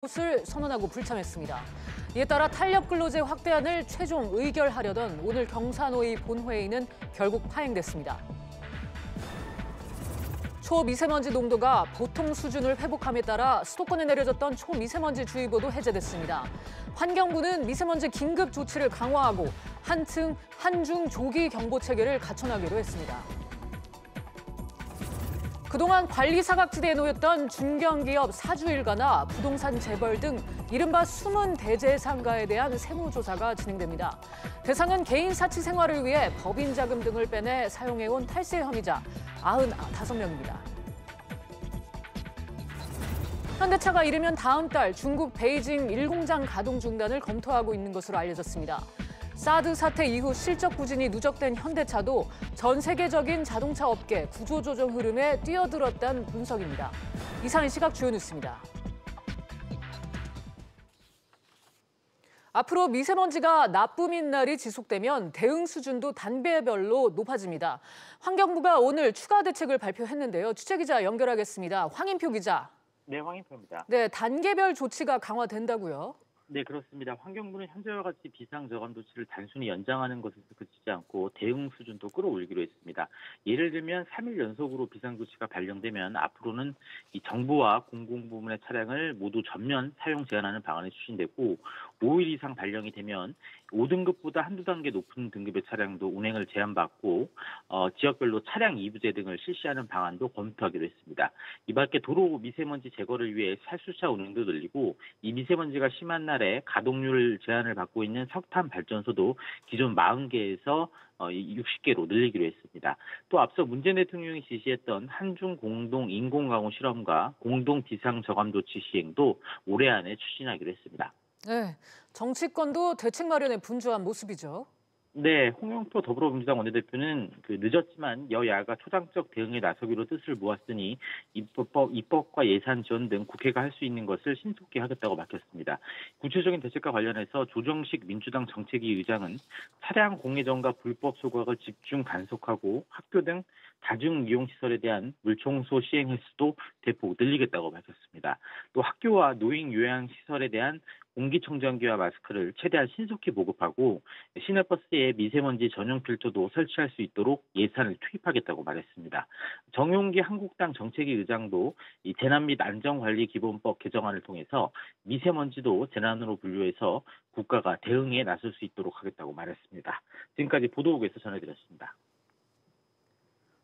것을 선언하고 불참했습니다. 이에 따라 탄력 근로제 확대안을 최종 의결하려던 오늘 경사노위 본회의는 결국 파행됐습니다. 초미세먼지 농도가 보통 수준을 회복함에 따라 수도권에 내려졌던 초미세먼지 주의보도 해제됐습니다. 환경부는 미세먼지 긴급 조치를 강화하고 한중 조기 경보 체계를 갖춰나기로 했습니다. 그동안 관리 사각지대에 놓였던 중견기업 사주일가나 부동산 재벌 등 이른바 숨은 대재상가에 대한 세무조사가 진행됩니다. 대상은 개인 사치 생활을 위해 법인 자금 등을 빼내 사용해온 탈세 혐의자 95명입니다. 현대차가 이르면 다음 달 중국 베이징 1공장 가동 중단을 검토하고 있는 것으로 알려졌습니다. 사드 사태 이후 실적 부진이 누적된 현대차도 전 세계적인 자동차 업계 구조조정 흐름에 뛰어들었다는 분석입니다. 이상은 시각 주요 뉴스입니다. 앞으로 미세먼지가 나쁨인 날이 지속되면 대응 수준도 단계별로 높아집니다. 환경부가 오늘 추가 대책을 발표했는데요. 취재기자 연결하겠습니다. 황인표 기자. 네, 황인표입니다. 네, 단계별 조치가 강화된다고요? 네, 그렇습니다. 환경부는 현재와 같이 비상저감 조치를 단순히 연장하는 것에서 그치지 않고 대응 수준도 끌어올리기로 했습니다. 예를 들면 3일 연속으로 비상조치가 발령되면 앞으로는 이 정부와 공공부문의 차량을 모두 전면 사용 제한하는 방안이 추진되고 5일 이상 발령이 되면 5등급보다 한두 단계 높은 등급의 차량도 운행을 제한받고 지역별로 차량 이부제 등을 실시하는 방안도 검토하기로 했습니다. 이 밖에 도로 미세먼지 제거를 위해 살수차 운행도 늘리고 이 미세먼지가 심한 날에 가동률 제한을 받고 있는 석탄 발전소도 기존 40개에서 60개로 늘리기로 했습니다. 또 앞서 문재인 대통령이 지시했던 한중 공동 인공강우 실험과 공동 비상저감 조치 시행도 올해 안에 추진하기로 했습니다. 네, 정치권도 대책 마련에 분주한 모습이죠. 네, 홍영표 더불어민주당 원내대표는 늦었지만 여야가 초당적 대응에 나서기로 뜻을 모았으니 입법과 예산 지원 등 국회가 할 수 있는 것을 신속히 하겠다고 밝혔습니다. 구체적인 대책과 관련해서 조정식 민주당 정책위 의장은 차량 공회전과 불법 소각을 집중 단속하고 학교 등 다중이용시설에 대한 물청소 시행 횟수도 대폭 늘리겠다고 밝혔습니다. 또 학교와 노인 요양시설에 대한 공기청정기와 마스크를 최대한 신속히 보급하고 시내버스에 미세먼지 전용 필터도 설치할 수 있도록 예산을 투입하겠다고 말했습니다. 정용기 한국당 정책위 의장도 이 재난 및 안전관리기본법 개정안을 통해서 미세먼지도 재난으로 분류해서 국가가 대응에 나설 수 있도록 하겠다고 말했습니다. 지금까지 보도국에서 전해드렸습니다.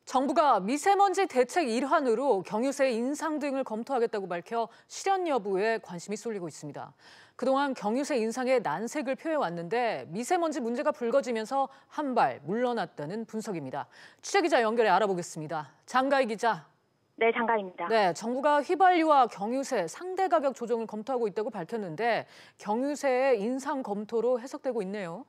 정부가 미세먼지 대책 일환으로 경유세 인상 등을 검토하겠다고 밝혀 실현 여부에 관심이 쏠리고 있습니다. 그동안 경유세 인상에 난색을 표해왔는데 미세먼지 문제가 불거지면서 한 발 물러났다는 분석입니다. 취재기자 연결해 알아보겠습니다. 장가희 기자. 네, 장가희입니다. 네, 정부가 휘발유와 경유세 상대 가격 조정을 검토하고 있다고 밝혔는데 경유세의 인상 검토로 해석되고 있네요.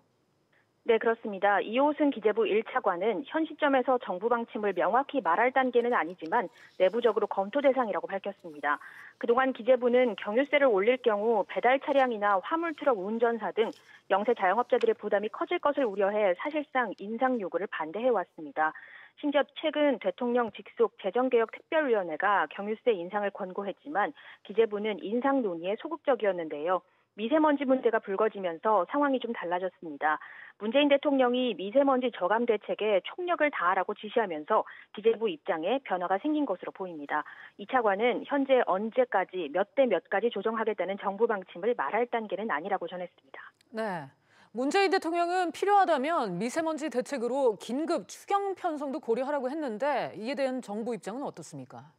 네, 그렇습니다. 이호승 기재부 1차관은 현 시점에서 정부 방침을 명확히 말할 단계는 아니지만 내부적으로 검토 대상이라고 밝혔습니다. 그동안 기재부는 경유세를 올릴 경우 배달 차량이나 화물 트럭 운전사 등 영세 자영업자들의 부담이 커질 것을 우려해 사실상 인상 요구를 반대해왔습니다. 심지어 최근 대통령 직속 재정개혁특별위원회가 경유세 인상을 권고했지만 기재부는 인상 논의에 소극적이었는데요. 미세먼지 문제가 불거지면서 상황이 좀 달라졌습니다. 문재인 대통령이 미세먼지 저감 대책에 총력을 다하라고 지시하면서 기재부 입장에 변화가 생긴 것으로 보입니다. 이 차관은 현재 언제까지 몇 대 몇까지 조정하겠다는 정부 방침을 말할 단계는 아니라고 전했습니다. 네, 문재인 대통령은 필요하다면 미세먼지 대책으로 긴급 추경 편성도 고려하라고 했는데 이에 대한 정부 입장은 어떻습니까?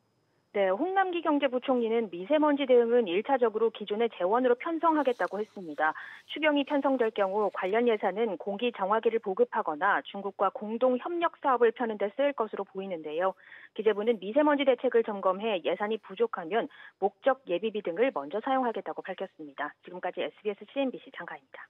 네, 홍남기 경제부총리는 미세먼지 대응은 1차적으로 기존의 재원으로 편성하겠다고 했습니다. 추경이 편성될 경우 관련 예산은 공기 정화기를 보급하거나 중국과 공동 협력 사업을 펴는 데 쓰일 것으로 보이는데요. 기재부는 미세먼지 대책을 점검해 예산이 부족하면 목적 예비비 등을 먼저 사용하겠다고 밝혔습니다. 지금까지 SBS CNBC 장가입니다.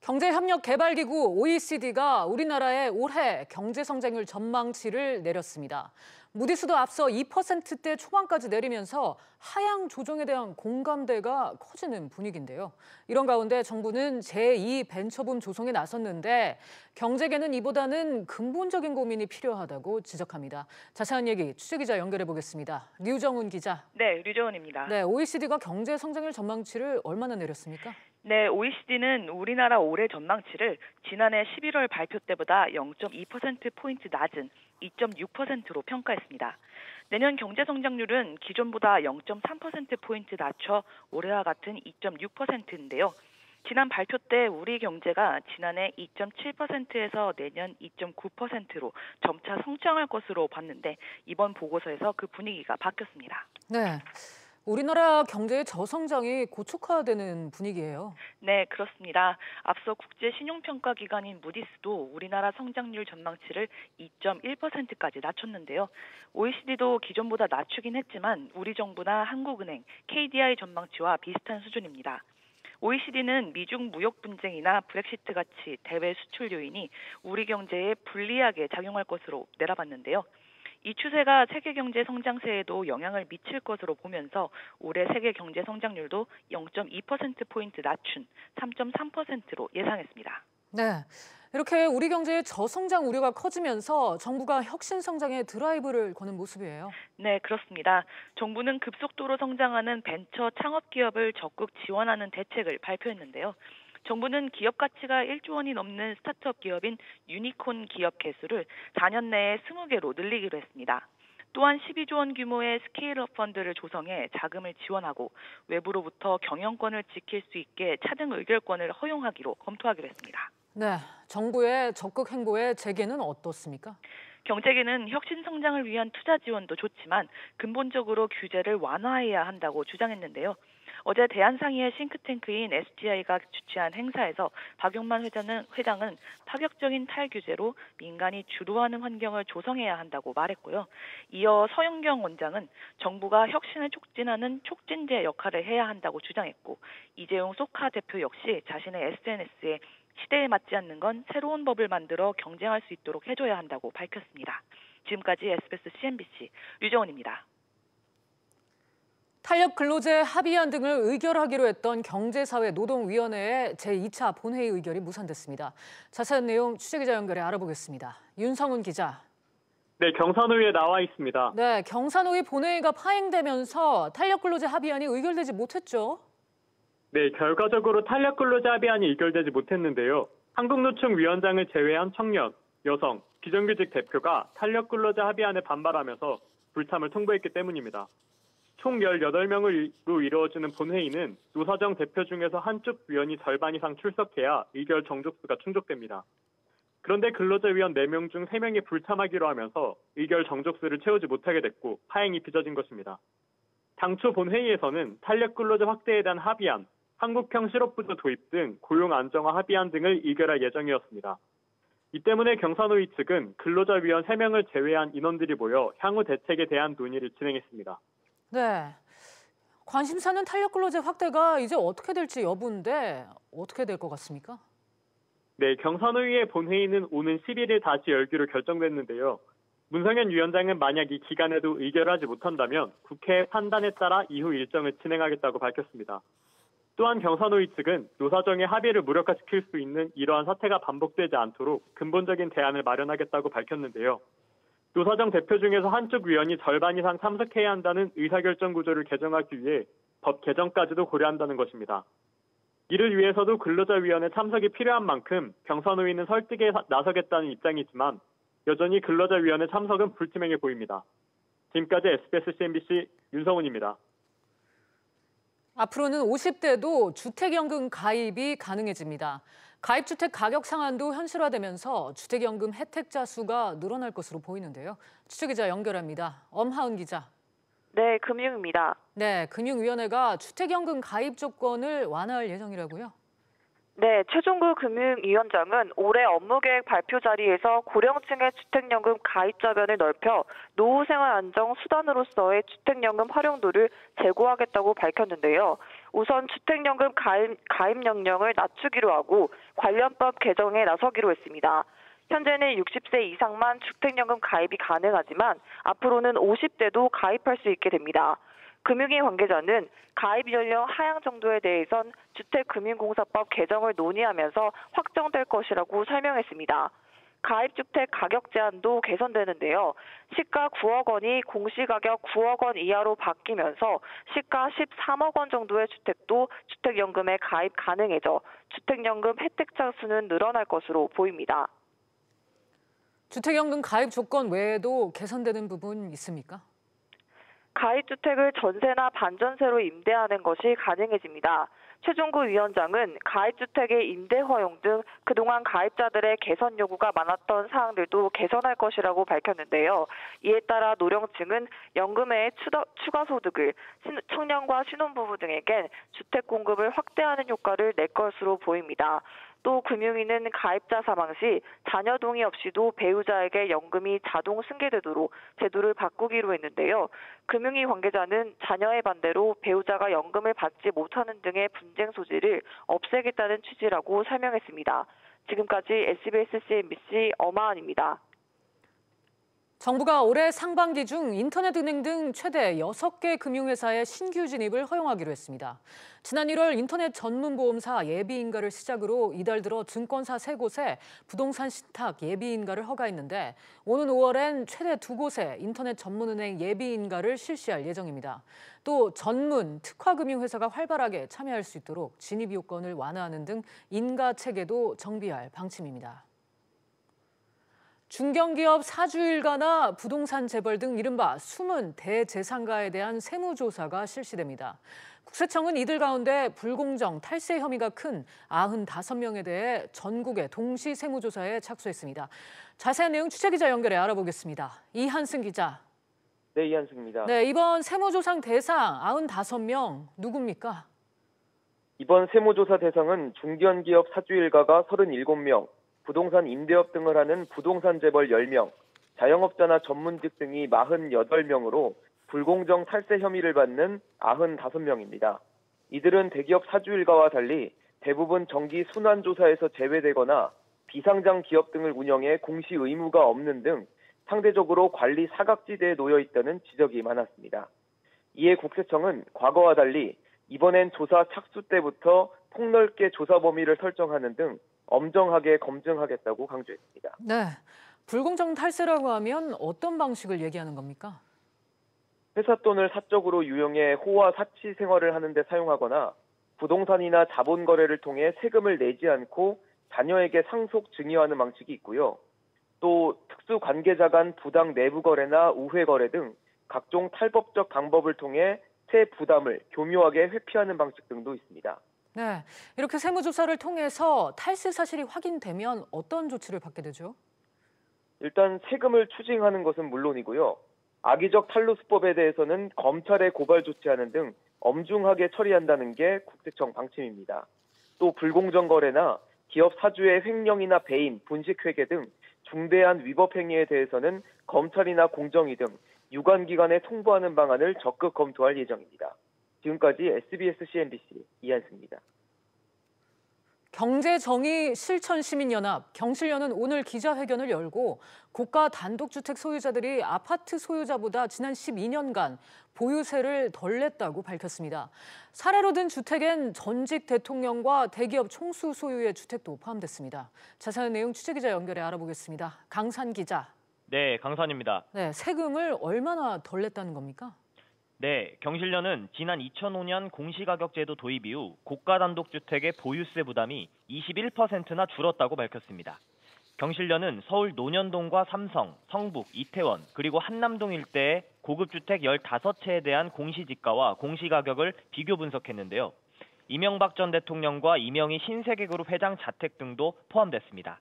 경제협력개발기구 OECD가 우리나라의 올해 경제성장률 전망치를 내렸습니다. 무디스도 앞서 2%대 초반까지 내리면서 하향 조정에 대한 공감대가 커지는 분위기인데요. 이런 가운데 정부는 제2 벤처붐 조성에 나섰는데 경제계는 이보다는 근본적인 고민이 필요하다고 지적합니다. 자세한 얘기 취재기자 연결해 보겠습니다. 류정훈 기자. 네, 류정훈입니다. 네, OECD가 경제 성장률 전망치를 얼마나 내렸습니까? 네, OECD는 우리나라 올해 전망치를 지난해 11월 발표 때보다 0.2%포인트 낮은 2.6%로 평가했습니다. 내년 경제 성장률은 기존보다 0.3%포인트 낮춰 올해와 같은 2.6%인데요. 지난 발표 때 우리 경제가 지난해 2.7%에서 내년 2.9%로 점차 성장할 것으로 봤는데 이번 보고서에서 그 분위기가 바뀌었습니다. 네. 우리나라 경제의 저성장이 고촉화되는 분위기예요. 네, 그렇습니다. 앞서 국제 신용평가 기관인 무디스도 우리나라 성장률 전망치를 2.1%까지 낮췄는데요. OECD도 기존보다 낮추긴 했지만 우리 정부나 한국은행, KDI 전망치와 비슷한 수준입니다. OECD는 미중 무역 분쟁이나 브렉시트 같이 대외 수출 요인이 우리 경제에 불리하게 작용할 것으로 내다봤는데요. 이 추세가 세계 경제 성장세에도 영향을 미칠 것으로 보면서 올해 세계 경제 성장률도 0.2%포인트 낮춘 3.3%로 예상했습니다. 네, 이렇게 우리 경제의 저성장 우려가 커지면서 정부가 혁신 성장에 드라이브를 거는 모습이에요. 네, 그렇습니다. 정부는 급속도로 성장하는 벤처 창업 기업을 적극 지원하는 대책을 발표했는데요. 정부는 기업 가치가 1조 원이 넘는 스타트업 기업인 유니콘 기업 개수를 4년 내에 20개로 늘리기로 했습니다. 또한 12조 원 규모의 스케일업 펀드를 조성해 자금을 지원하고 외부로부터 경영권을 지킬 수 있게 차등 의결권을 허용하기로 검토하기로 했습니다. 네, 정부의 적극 행보의 재개는 어떻습니까? 경제계는 혁신 성장을 위한 투자 지원도 좋지만 근본적으로 규제를 완화해야 한다고 주장했는데요. 어제 대한상의의 싱크탱크인 SGI가 주최한 행사에서 박용만 회장은 파격적인 탈규제로 민간이 주도하는 환경을 조성해야 한다고 말했고요. 이어 서영경 원장은 정부가 혁신을 촉진하는 촉진제 역할을 해야 한다고 주장했고 이재용 소카 대표 역시 자신의 SNS에 시대에 맞지 않는 건 새로운 법을 만들어 경쟁할 수 있도록 해줘야 한다고 밝혔습니다. 지금까지 SBS CNBC 류정훈입니다. 탄력 근로제 합의안 등을 의결하기로 했던 경제사회노동위원회의 제2차 본회의 의결이 무산됐습니다. 자세한 내용 취재기자 연결해 알아보겠습니다. 윤성훈 기자. 네, 경산호위에 나와 있습니다. 네, 경산호위 본회의가 파행되면서 탄력 근로제 합의안이 의결되지 못했죠? 네, 결과적으로 탄력 근로제 합의안이 의결되지 못했는데요. 한국노총위원장을 제외한 청년, 여성, 비정규직 대표가 탄력 근로제 합의안에 반발하면서 불참을 통보했기 때문입니다. 총 18명으로 이루어지는 본회의는 노사정 대표 중에서 한쪽 위원이 절반 이상 출석해야 의결 정족수가 충족됩니다. 그런데 근로자위원 4명 중 3명이 불참하기로 하면서 의결 정족수를 채우지 못하게 됐고 파행이 빚어진 것입니다. 당초 본회의에서는 탄력 근로제 확대에 대한 합의안, 한국형 실업부조 도입 등 고용 안정화 합의안 등을 의결할 예정이었습니다. 이 때문에 경산호위 측은 근로자위원 3명을 제외한 인원들이 모여 향후 대책에 대한 논의를 진행했습니다. 네, 관심사는 탄력 근로제 확대가 이제 어떻게 될지 여부인데 어떻게 될 것 같습니까? 네, 경산호위의 본회의는 오는 11일 다시 열기로 결정됐는데요. 문성현 위원장은 만약 이 기간에도 의결하지 못한다면 국회 판단에 따라 이후 일정을 진행하겠다고 밝혔습니다. 또한 경산호위 측은 노사정의 합의를 무력화시킬 수 있는 이러한 사태가 반복되지 않도록 근본적인 대안을 마련하겠다고 밝혔는데요. 노사정 대표 중에서 한쪽 위원이 절반 이상 참석해야 한다는 의사결정 구조를 개정하기 위해 법 개정까지도 고려한다는 것입니다. 이를 위해서도 근로자위원회 참석이 필요한 만큼 경산호위는 설득에 나서겠다는 입장이지만 여전히 근로자위원회 참석은 불투명해 보입니다. 지금까지 SBS CNBC 윤성훈입니다. 앞으로는 50대도 주택연금 가입이 가능해집니다. 가입주택 가격 상한도 현실화되면서 주택연금 혜택자 수가 늘어날 것으로 보이는데요. 취재기자 연결합니다. 엄하은 기자. 네, 금융입니다. 네, 금융위원회가 주택연금 가입 조건을 완화할 예정이라고요? 네, 최종구 금융위원장은 올해 업무계획 발표 자리에서 고령층의 주택연금 가입자변을 넓혀 노후생활 안정 수단으로서의 주택연금 활용도를 제고하겠다고 밝혔는데요. 우선 주택연금 가입 연령을 낮추기로 하고 관련법 개정에 나서기로 했습니다. 현재는 60세 이상만 주택연금 가입이 가능하지만 앞으로는 50대도 가입할 수 있게 됩니다. 금융위 관계자는 가입 연령 하향 정도에 대해선 주택금융공사법 개정을 논의하면서 확정될 것이라고 설명했습니다. 가입주택 가격 제한도 개선되는데요. 시가 9억 원이 공시가격 9억 원 이하로 바뀌면서 시가 13억 원 정도의 주택도 주택연금에 가입 가능해져 주택연금 혜택자 수는 늘어날 것으로 보입니다. 주택연금 가입 조건 외에도 개선되는 부분 있습니까? 가입주택을 전세나 반전세로 임대하는 것이 가능해집니다. 최종구 위원장은 가입주택의 임대 허용 등 그동안 가입자들의 개선 요구가 많았던 사항들도 개선할 것이라고 밝혔는데요. 이에 따라 노령층은 연금의 추가 소득을 청년과 신혼부부 등에겐 주택 공급을 확대하는 효과를 낼 것으로 보입니다. 또 금융위는 가입자 사망 시 자녀 동의 없이도 배우자에게 연금이 자동 승계되도록 제도를 바꾸기로 했는데요. 금융위 관계자는 자녀의 반대로 배우자가 연금을 받지 못하는 등의 분쟁 소지를 없애겠다는 취지라고 설명했습니다. 지금까지 SBS CNBC 엄하은입니다. 정부가 올해 상반기 중 인터넷은행 등 최대 6개 금융회사의 신규 진입을 허용하기로 했습니다. 지난 1월 인터넷 전문보험사 예비인가를 시작으로 이달 들어 증권사 3곳에 부동산 신탁 예비인가를 허가했는데 오는 5월엔 최대 2곳에 인터넷 전문은행 예비인가를 실시할 예정입니다. 또 전문, 특화금융회사가 활발하게 참여할 수 있도록 진입 요건을 완화하는 등 인가 체계도 정비할 방침입니다. 중견기업 사주일가나 부동산 재벌 등 이른바 숨은 대재산가에 대한 세무조사가 실시됩니다. 국세청은 이들 가운데 불공정, 탈세 혐의가 큰 95명에 대해 전국의 동시 세무조사에 착수했습니다. 자세한 내용 취재기자 연결해 알아보겠습니다. 이한승 기자. 네, 이한승입니다. 네, 이번 세무조사 대상 95명 누굽니까? 이번 세무조사 대상은 중견기업 사주일가가 37명, 부동산 임대업 등을 하는 부동산 재벌 10명, 자영업자나 전문직 등이 48명으로 불공정 탈세 혐의를 받는 95명입니다. 이들은 대기업 사주일가와 달리 대부분 정기 순환조사에서 제외되거나 비상장 기업 등을 운영해 공시 의무가 없는 등 상대적으로 관리 사각지대에 놓여 있다는 지적이 많았습니다. 이에 국세청은 과거와 달리 이번엔 조사 착수 때부터 폭넓게 조사 범위를 설정하는 등 엄정하게 검증하겠다고 강조했습니다. 네, 불공정 탈세라고 하면 어떤 방식을 얘기하는 겁니까? 회사 돈을 사적으로 유용해 호화 사치 생활을 하는 데 사용하거나 부동산이나 자본 거래를 통해 세금을 내지 않고 자녀에게 상속 증여하는 방식이 있고요. 또 특수 관계자 간 부당 내부 거래나 우회 거래 등 각종 탈법적 방법을 통해 세 부담을 교묘하게 회피하는 방식 등도 있습니다. 네, 이렇게 세무조사를 통해서 탈세 사실이 확인되면 어떤 조치를 받게 되죠? 일단 세금을 추징하는 것은 물론이고요. 악의적 탈루수법에 대해서는 검찰에 고발 조치하는 등 엄중하게 처리한다는 게 국세청 방침입니다. 또 불공정 거래나 기업 사주의 횡령이나 배임, 분식회계 등 중대한 위법 행위에 대해서는 검찰이나 공정위 등 유관기관에 통보하는 방안을 적극 검토할 예정입니다. 지금까지 SBS CNBC 이한승입니다. 경제정의실천시민연합, 경실련은 오늘 기자회견을 열고 고가 단독주택 소유자들이 아파트 소유자보다 지난 12년간 보유세를 덜 냈다고 밝혔습니다. 사례로 든 주택엔 전직 대통령과 대기업 총수 소유의 주택도 포함됐습니다. 자세한 내용 취재기자 연결해 알아보겠습니다. 강산 기자. 네, 강산입니다. 네, 세금을 얼마나 덜 냈다는 겁니까? 네, 경실련은 지난 2005년 공시가격제도 도입 이후 고가 단독주택의 보유세 부담이 21%나 줄었다고 밝혔습니다. 경실련은 서울 논현동과 삼성, 성북, 이태원, 그리고 한남동 일대의 고급주택 15채에 대한 공시지가와 공시가격을 비교 분석했는데요. 이명박 전 대통령과 이명희 신세계그룹 회장 자택 등도 포함됐습니다.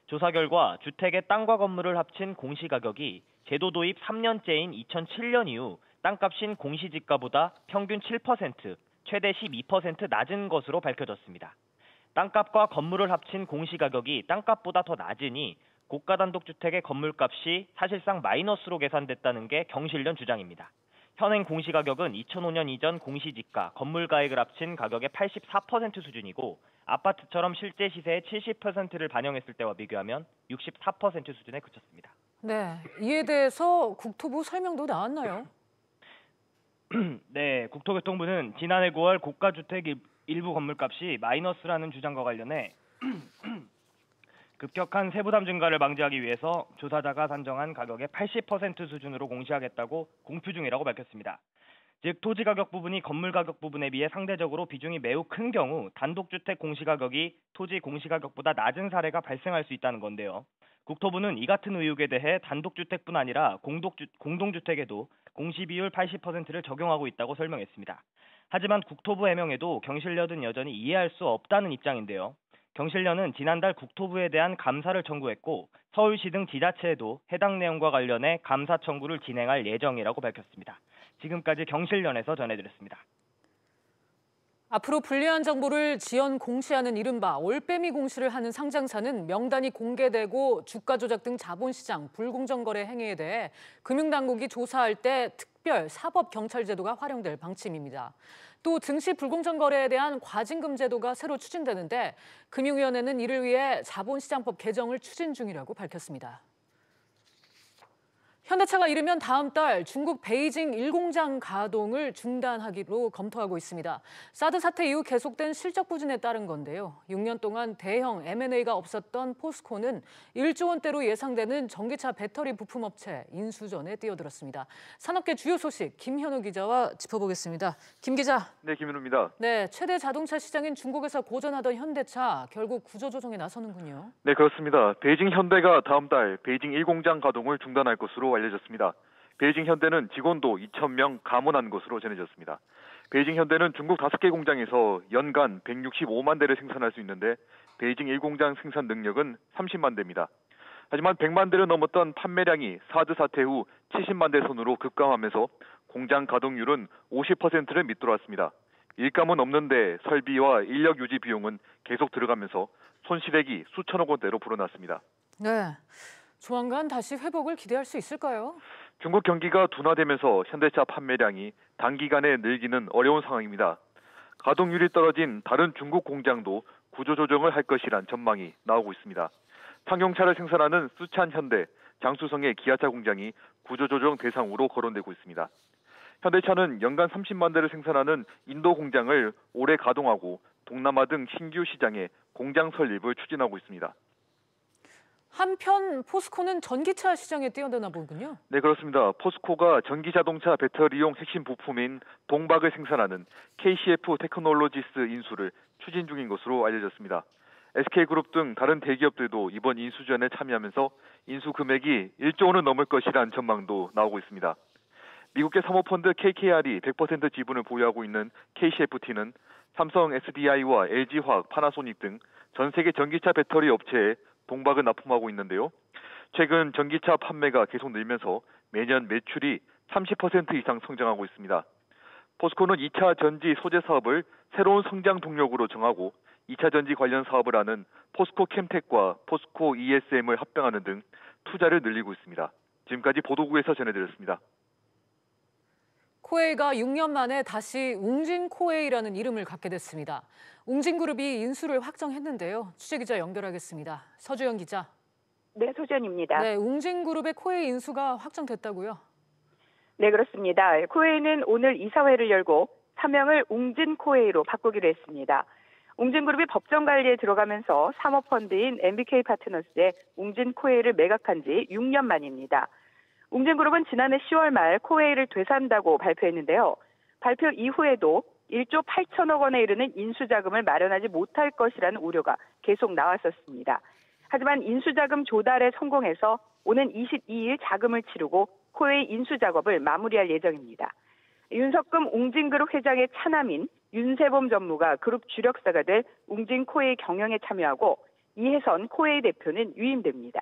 조사 결과 주택의 땅과 건물을 합친 공시가격이 제도 도입 3년째인 2007년 이후 땅값인 공시지가보다 평균 7%, 최대 12% 낮은 것으로 밝혀졌습니다. 땅값과 건물을 합친 공시가격이 땅값보다 더 낮으니 고가 단독주택의 건물값이 사실상 마이너스로 계산됐다는 게 경실련 주장입니다. 현행 공시가격은 2005년 이전 공시지가, 건물가액을 합친 가격의 84% 수준이고 아파트처럼 실제 시세의 70%를 반영했을 때와 비교하면 64% 수준에 그쳤습니다. 네, 이에 대해서 국토부 설명도 나왔나요? 네, 국토교통부는 지난해 9월 고가주택 일부 건물값이 마이너스라는 주장과 관련해 급격한 세부담 증가를 방지하기 위해서 조사자가 산정한 가격의 80% 수준으로 공시하겠다고 공표 중이라고 밝혔습니다. 즉 토지 가격 부분이 건물 가격 부분에 비해 상대적으로 비중이 매우 큰 경우 단독주택 공시가격이 토지 공시가격보다 낮은 사례가 발생할 수 있다는 건데요. 국토부는 이 같은 의혹에 대해 단독주택뿐 아니라 공동주택에도 공시비율 80%를 적용하고 있다고 설명했습니다. 하지만 국토부 해명에도 경실련은 여전히 이해할 수 없다는 입장인데요. 경실련은 지난달 국토부에 대한 감사를 청구했고 서울시 등 지자체에도 해당 내용과 관련해 감사 청구를 진행할 예정이라고 밝혔습니다. 지금까지 경실련에서 전해드렸습니다. 앞으로 불리한 정보를 지연 공시하는 이른바 올빼미 공시를 하는 상장사는 명단이 공개되고 주가 조작 등 자본시장 불공정 거래 행위에 대해 금융당국이 조사할 때 특별 사법경찰 제도가 활용될 방침입니다. 또 증시 불공정 거래에 대한 과징금 제도가 새로 추진되는데 금융위원회는 이를 위해 자본시장법 개정을 추진 중이라고 밝혔습니다. 현대차가 이르면 다음 달 중국 베이징 1공장 가동을 중단하기로 검토하고 있습니다. 사드 사태 이후 계속된 실적 부진에 따른 건데요. 6년 동안 대형 M&A가 없었던 포스코는 1조 원대로 예상되는 전기차 배터리 부품업체 인수전에 뛰어들었습니다. 산업계 주요 소식 김현우 기자와 짚어보겠습니다. 김 기자. 네, 김현우입니다. 네, 최대 자동차 시장인 중국에서 고전하던 현대차 결국 구조조정에 나서는군요. 네, 그렇습니다. 베이징 현대가 다음 달 베이징 1공장 가동을 중단할 것으로 알려졌습니다. 베이징 현대는 직원도 2,000명 감원한 것으로 전해졌습니다. 베이징 현대는 중국 5개 공장에서 연간 165만 대를 생산할 수 있는데 베이징 1공장 생산 능력은 30만 대입니다. 하지만 100만 대를 넘었던 판매량이 사드 사태 후 70만 대 선으로 급감하면서 공장 가동률은 50%를 밑돌았습니다. 일감은 없는데 설비와 인력 유지 비용은 계속 들어가면서 손실액이 수천억 원대로 불어났습니다. 네. 조만간 다시 회복을 기대할 수 있을까요? 중국 경기가 둔화되면서 현대차 판매량이 단기간에 늘기는 어려운 상황입니다. 가동률이 떨어진 다른 중국 공장도 구조조정을 할 것이란 전망이 나오고 있습니다. 상용차를 생산하는 수찬 현대, 장수성의 기아차 공장이 구조조정 대상으로 거론되고 있습니다. 현대차는 연간 30만 대를 생산하는 인도 공장을 올해 가동하고 동남아 등 신규 시장에 공장 설립을 추진하고 있습니다. 한편 포스코는 전기차 시장에 뛰어드나 보군요. 네, 그렇습니다. 포스코가 전기자동차 배터리용 핵심 부품인 동박을 생산하는 KCF 테크놀로지스 인수를 추진 중인 것으로 알려졌습니다. SK그룹 등 다른 대기업들도 이번 인수전에 참여하면서 인수 금액이 1조 원을 넘을 것이란 전망도 나오고 있습니다. 미국계 사모펀드 KKR이 100% 지분을 보유하고 있는 KCFT는 삼성, SDI와 LG화학, 파나소닉 등 전 세계 전기차 배터리 업체에 동박을 납품하고 있는데요. 최근 전기차 판매가 계속 늘면서 매년 매출이 30% 이상 성장하고 있습니다. 포스코는 2차 전지 소재 사업을 새로운 성장 동력으로 정하고 2차 전지 관련 사업을 하는 포스코 캠텍과 포스코 ESM을 합병하는 등 투자를 늘리고 있습니다. 지금까지 보도국에서 전해드렸습니다. 코웨이가 6년 만에 다시 웅진코웨이라는 이름을 갖게 됐습니다. 웅진그룹이 인수를 확정했는데요. 취재기자 연결하겠습니다. 서주영 기자. 네, 소전입니다. 네, 웅진그룹의 코웨이 인수가 확정됐다고요? 네, 그렇습니다. 코웨이는 오늘 이사회를 열고 사명을 웅진코웨이로 바꾸기로 했습니다. 웅진그룹이 법정 관리에 들어가면서 사모펀드인 MBK 파트너스의 웅진코웨이를 매각한 지 6년 만입니다. 웅진그룹은 지난해 10월 말 코웨이를 되산다고 발표했는데요. 발표 이후에도 1조 8천억 원에 이르는 인수자금을 마련하지 못할 것이라는 우려가 계속 나왔었습니다. 하지만 인수자금 조달에 성공해서 오는 22일 자금을 치르고 코웨이 인수 작업을 마무리할 예정입니다. 윤석금 웅진그룹 회장의 차남인 윤세범 전무가 그룹 주력사가 될 웅진코웨이 경영에 참여하고 이혜선 코웨이 대표는 유임됩니다.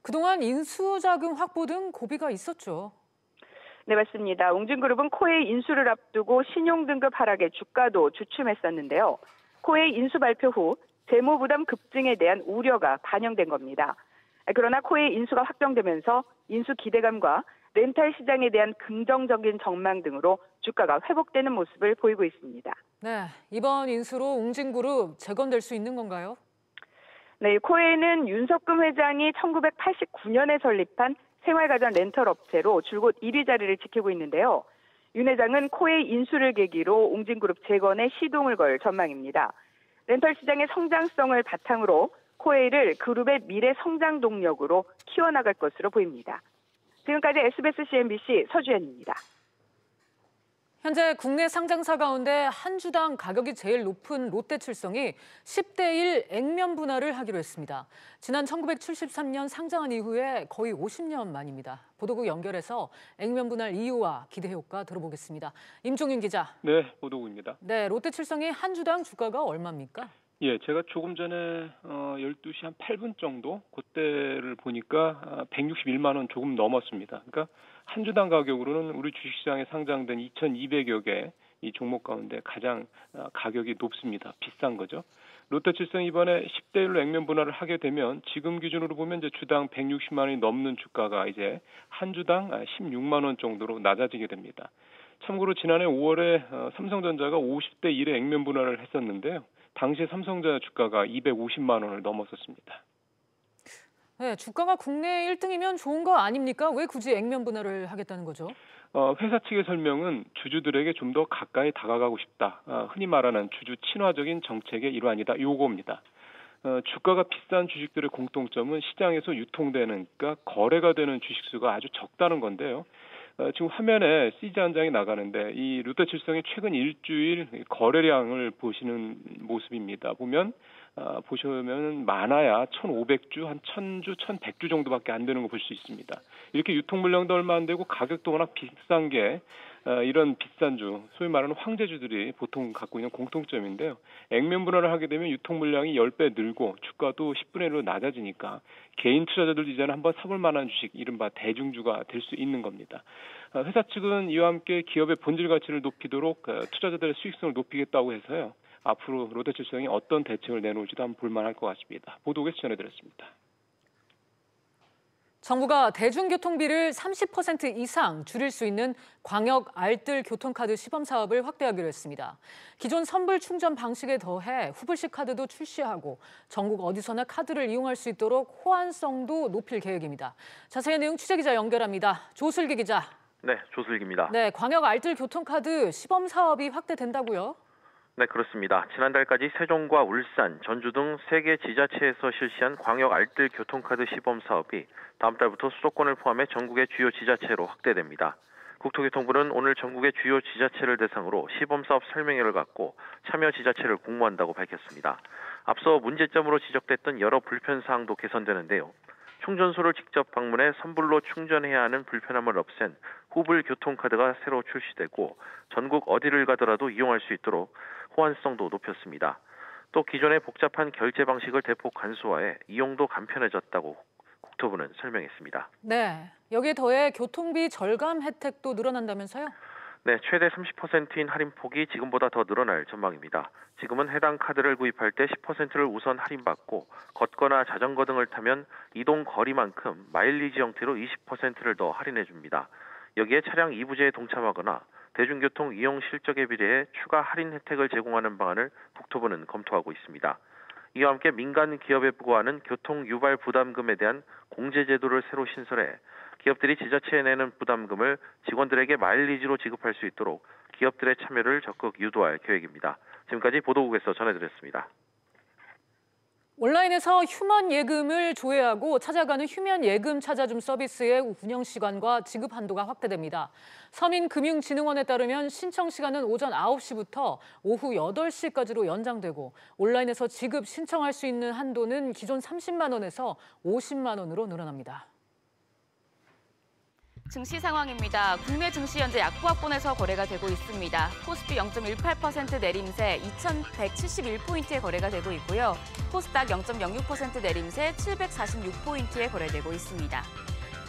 그동안 인수자금 확보 등 고비가 있었죠. 네, 맞습니다. 웅진그룹은 코웨이 인수를 앞두고 신용등급 하락에 주가도 주춤했었는데요. 코웨이 인수 발표 후 재무부담 급증에 대한 우려가 반영된 겁니다. 그러나 코웨이 인수가 확정되면서 인수 기대감과 렌탈 시장에 대한 긍정적인 전망 등으로 주가가 회복되는 모습을 보이고 있습니다. 네, 이번 인수로 웅진그룹 재건될 수 있는 건가요? 네, 코웨이는 윤석금 회장이 1989년에 설립한 생활가전 렌털 업체로 줄곧 1위 자리를 지키고 있는데요. 윤 회장은 코웨이 인수를 계기로 웅진그룹 재건에 시동을 걸 전망입니다. 렌털 시장의 성장성을 바탕으로 코웨이를 그룹의 미래 성장 동력으로 키워나갈 것으로 보입니다. 지금까지 SBS CNBC 서주연입니다. 현재 국내 상장사 가운데 한 주당 가격이 제일 높은 롯데칠성이 10대1 액면 분할을 하기로 했습니다. 지난 1973년 상장한 이후에 거의 50년 만입니다. 보도국 연결해서 액면 분할 이유와 기대 효과 들어보겠습니다. 임종윤 기자. 네, 보도국입니다. 네, 롯데칠성이 한 주당 주가가 얼마입니까? 예, 제가 조금 전에 12시 한 8분 정도 그때를 보니까 161만 원 조금 넘었습니다. 그러니까 한 주당 가격으로는 우리 주식시장에 상장된 2,200여 개 이 종목 가운데 가장 가격이 높습니다. 비싼 거죠. 롯데칠성이 이번에 10대 1로 액면 분할을 하게 되면 지금 기준으로 보면 이제 주당 160만 원이 넘는 주가가 이제 한 주당 16만 원 정도로 낮아지게 됩니다. 참고로 지난해 5월에 삼성전자가 50대 1의 액면 분할을 했었는데요. 당시에 삼성전자 주가가 250만 원을 넘었었습니다. 네, 주가가 국내 1등이면 좋은 거 아닙니까? 왜 굳이 액면 분할을 하겠다는 거죠? 회사 측의 설명은 주주들에게 좀 더 가까이 다가가고 싶다. 흔히 말하는 주주 친화적인 정책의 일환이다. 요겁니다. 주가가 비싼 주식들의 공통점은 시장에서 유통되는, 그러니까 거래가 되는 주식 수가 아주 적다는 건데요. 지금 화면에 CG 한 장이 나가는데 이 롯데칠성의 최근 일주일 거래량을 보시는 모습입니다. 보시면 많아야 1,500주, 한 1,000주, 1,100주 정도밖에 안 되는 거 볼 수 있습니다. 이렇게 유통 물량도 얼마 안 되고 가격도 워낙 비싼 게 이런 비싼 주, 소위 말하는 황제주들이 보통 갖고 있는 공통점인데요. 액면 분할을 하게 되면 유통 물량이 10배 늘고 주가도 10분의 1로 낮아지니까 개인 투자자들도 이제는 한번 사볼 만한 주식, 이른바 대중주가 될 수 있는 겁니다. 회사 측은 이와 함께 기업의 본질 가치를 높이도록 투자자들의 수익성을 높이겠다고 해서요. 앞으로 롯데칠성이 어떤 대책을 내놓을지도 한번 볼만할 것 같습니다. 보도국에서 전해드렸습니다. 정부가 대중교통비를 30% 이상 줄일 수 있는 광역 알뜰 교통카드 시범 사업을 확대하기로 했습니다. 기존 선불 충전 방식에 더해 후불식 카드도 출시하고 전국 어디서나 카드를 이용할 수 있도록 호환성도 높일 계획입니다. 자세한 내용 취재기자 연결합니다. 조슬기 기자. 네, 조슬기입니다. 네, 광역 알뜰 교통카드 시범 사업이 확대된다고요? 네, 그렇습니다. 지난달까지 세종과 울산, 전주 등 3개 지자체에서 실시한 광역 알뜰 교통카드 시범 사업이 다음 달부터 수도권을 포함해 전국의 주요 지자체로 확대됩니다. 국토교통부는 오늘 전국의 주요 지자체를 대상으로 시범 사업 설명회를 갖고 참여 지자체를 공모한다고 밝혔습니다. 앞서 문제점으로 지적됐던 여러 불편 사항도 개선되는데요. 충전소를 직접 방문해 선불로 충전해야 하는 불편함을 없앤 후불 교통카드가 새로 출시되고 전국 어디를 가더라도 이용할 수 있도록 호환성도 높였습니다. 또 기존의 복잡한 결제 방식을 대폭 간소화해 이용도 간편해졌다고 국토부는 설명했습니다. 네, 여기에 더해 교통비 절감 혜택도 늘어난다면서요? 네, 최대 30%인 할인폭이 지금보다 더 늘어날 전망입니다. 지금은 해당 카드를 구입할 때 10%를 우선 할인받고 걷거나 자전거 등을 타면 이동 거리만큼 마일리지 형태로 20%를 더 할인해 줍니다. 여기에 차량 2부제에 동참하거나 대중교통 이용 실적에 비례해 추가 할인 혜택을 제공하는 방안을 국토부는 검토하고 있습니다. 이와 함께 민간 기업에 부과하는 교통 유발 부담금에 대한 공제 제도를 새로 신설해 기업들이 지자체에 내는 부담금을 직원들에게 마일리지로 지급할 수 있도록 기업들의 참여를 적극 유도할 계획입니다. 지금까지 보도국에서 전해드렸습니다. 온라인에서 휴먼 예금을 조회하고 찾아가는 휴면 예금 찾아줌 서비스의 운영 시간과 지급 한도가 확대됩니다. 서민금융진흥원에 따르면 신청 시간은 오전 9시부터 오후 8시까지로 연장되고 온라인에서 지급 신청할 수 있는 한도는 기존 30만 원에서 50만 원으로 늘어납니다. 증시 상황입니다. 국내 증시 현재 약보합권에서 거래가 되고 있습니다. 코스피 0.18% 내림세 2,171포인트에 거래가 되고 있고요. 코스닥 0.06% 내림세 746포인트에 거래되고 있습니다.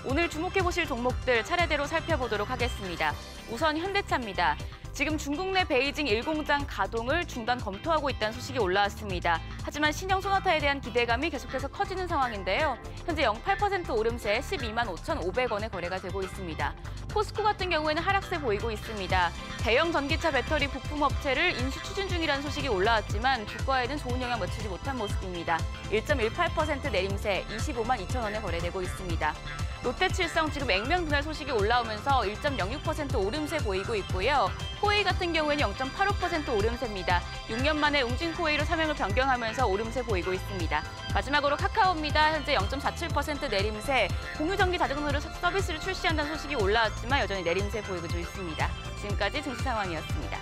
오늘 주목해보실 종목들 차례대로 살펴보도록 하겠습니다. 우선 현대차입니다. 지금 중국 내 베이징 1공장 가동을 중단 검토하고 있다는 소식이 올라왔습니다. 하지만 신형 소나타에 대한 기대감이 계속해서 커지는 상황인데요. 현재 0.8% 오름세 12만 5,500원에 거래가 되고 있습니다. 포스코 같은 경우에는 하락세 보이고 있습니다. 대형 전기차 배터리 부품 업체를 인수 추진 중이라는 소식이 올라왔지만 주가에는 좋은 영향 미치지 못한 모습입니다. 1.18% 내림세 25만 2천 원에 거래되고 있습니다. 롯데칠성 지금 액면 분할 소식이 올라오면서 1.06% 오름세 보이고 있고요. 코웨이 같은 경우에는 0.85% 오름세입니다. 6년 만에 웅진코웨이로 사명을 변경하면서 오름세 보이고 있습니다. 마지막으로 카카오입니다. 현재 0.47% 내림세, 공유전기 자동으로 서비스를 출시한다는 소식이 올라왔지만 여전히 내림세 보이고 있습니다. 지금까지 증시 상황이었습니다.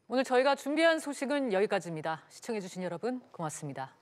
오늘 저희가 준비한 소식은 여기까지입니다. 시청해주신 여러분 고맙습니다.